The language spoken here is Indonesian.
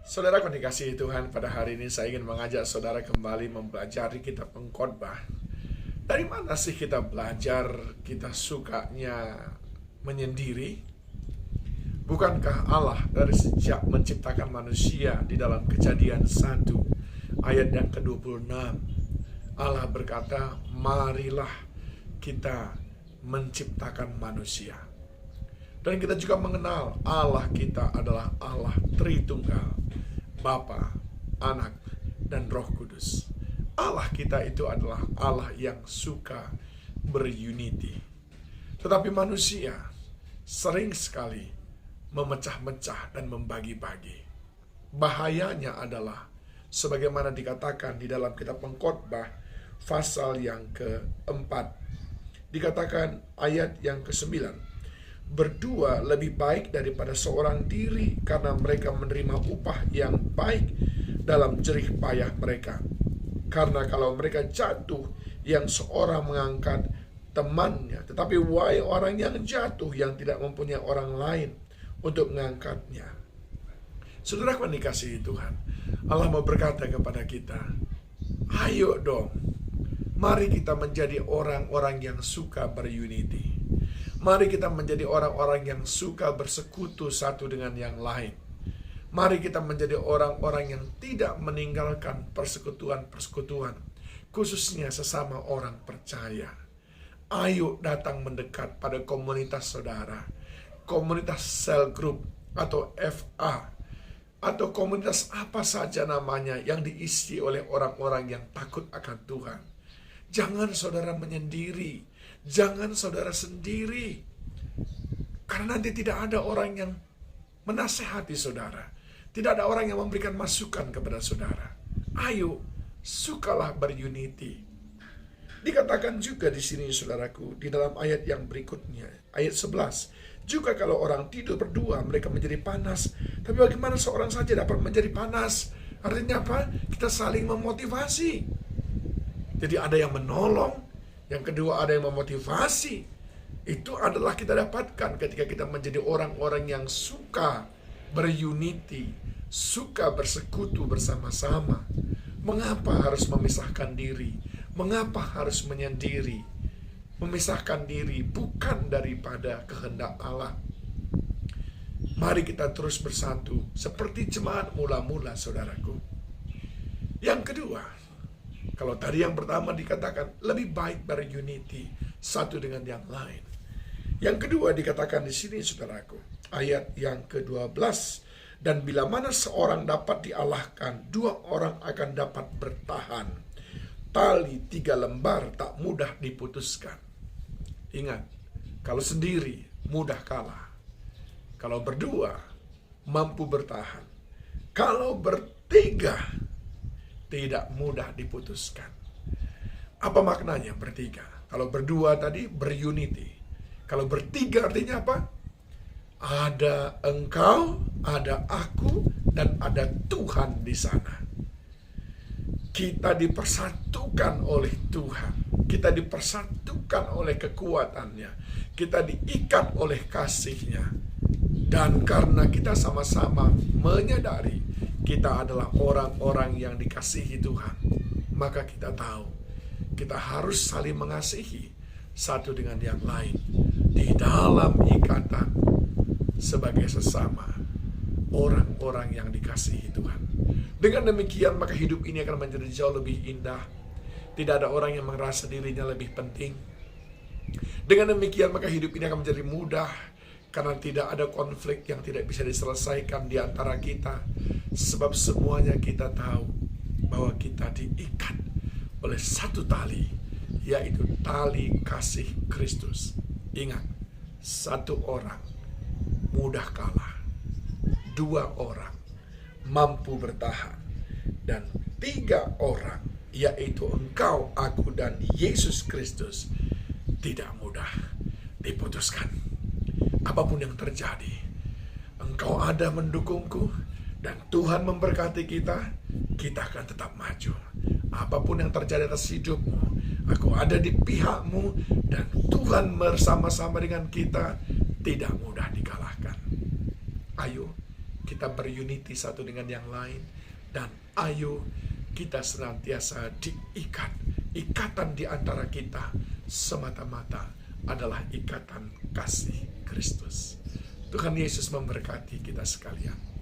Saudara yang dikasihi Tuhan, pada hari ini saya ingin mengajak saudara kembali mempelajari kitab Pengkhotbah. Dari mana sih kita belajar, kita sukanya menyendiri? Bukankah Allah dari sejak menciptakan manusia di dalam Kejadian 1 ayat yang ke-26, Allah berkata, marilah kita menciptakan manusia. Dan kita juga mengenal Allah kita adalah Allah Tritunggal, Bapa, Anak, dan Roh Kudus. Allah kita itu adalah Allah yang suka berunity. Tetapi manusia sering sekali memecah-mecah dan membagi-bagi. Bahayanya adalah sebagaimana dikatakan di dalam kitab Pengkhotbah pasal yang keempat, dikatakan ayat yang ke-9, berdua lebih baik daripada seorang diri, karena mereka menerima upah yang baik dalam jerih payah mereka. Karena kalau mereka jatuh, yang seorang mengangkat temannya, tetapi wahai orang yang jatuh yang tidak mempunyai orang lain untuk mengangkatnya. Saudara yang dikasihi Tuhan, Allah mau berkata kepada kita, ayo dong, mari kita menjadi orang-orang yang suka berunity. Mari kita menjadi orang-orang yang suka bersekutu satu dengan yang lain. Mari kita menjadi orang-orang yang tidak meninggalkan persekutuan-persekutuan, khususnya sesama orang percaya. Ayo datang mendekat pada komunitas saudara, komunitas cell group atau FA, atau komunitas apa saja namanya yang diisi oleh orang-orang yang takut akan Tuhan. Jangan saudara menyendiri. Jangan saudara sendiri. Karena nanti tidak ada orang yang menasehati saudara. Tidak ada orang yang memberikan masukan kepada saudara. Ayo, sukalah berunity. Dikatakan juga di sini saudaraku, di dalam ayat yang berikutnya, ayat 11. Juga kalau orang tidur berdua, mereka menjadi panas. Tapi bagaimana seorang saja dapat menjadi panas? Artinya apa? Kita saling memotivasi. Jadi ada yang menolong, yang kedua ada yang memotivasi. Itu adalah kita dapatkan ketika kita menjadi orang-orang yang suka berunity, suka bersekutu bersama-sama. Mengapa harus memisahkan diri? Mengapa harus menyendiri? Memisahkan diri bukan daripada kehendak Allah. Mari kita terus bersatu seperti jemaat mula-mula, saudaraku. Yang kedua, kalau tadi yang pertama dikatakan lebih baik berunity satu dengan yang lain. Yang kedua dikatakan di sini saudaraku, ayat yang ke-12, dan bila mana seorang dapat dialahkan, dua orang akan dapat bertahan. Tali 3 lembar tak mudah diputuskan. Ingat, kalau sendiri mudah kalah. Kalau berdua mampu bertahan. Kalau bertiga tidak mudah diputuskan. Apa maknanya bertiga? Kalau berdua tadi berunity. Kalau bertiga artinya apa? Ada engkau, ada aku, dan ada Tuhan di sana. Kita dipersatukan oleh Tuhan. Kita dipersatukan oleh kekuatannya. Kita diikat oleh kasih-Nya. Dan karena kita sama-sama menyadari kita adalah orang-orang yang dikasihi Tuhan, maka kita tahu kita harus saling mengasihi satu dengan yang lain di dalam ikatan sebagai sesama orang-orang yang dikasihi Tuhan. Dengan demikian maka hidup ini akan menjadi jauh lebih indah. Tidak ada orang yang merasa dirinya lebih penting. Dengan demikian maka hidup ini akan menjadi mudah, karena tidak ada konflik yang tidak bisa diselesaikan di antara kita. Sebab semuanya kita tahu bahwa kita diikat oleh satu tali, yaitu tali kasih Kristus. Ingat, satu orang mudah kalah, dua orang mampu bertahan, dan tiga orang, yaitu engkau, aku, dan Yesus Kristus, tidak mudah diputuskan. Apapun yang terjadi, engkau ada mendukungku, dan Tuhan memberkati kita, kita akan tetap maju. Apapun yang terjadi atas hidupmu, aku ada di pihakmu, dan Tuhan bersama-sama dengan kita, tidak mudah dikalahkan. Ayo, kita berunity satu dengan yang lain. Dan ayo kita senantiasa diikat. Ikatan di antara kita semata-mata adalah ikatan kasih Kristus. Tuhan Yesus memberkati kita sekalian.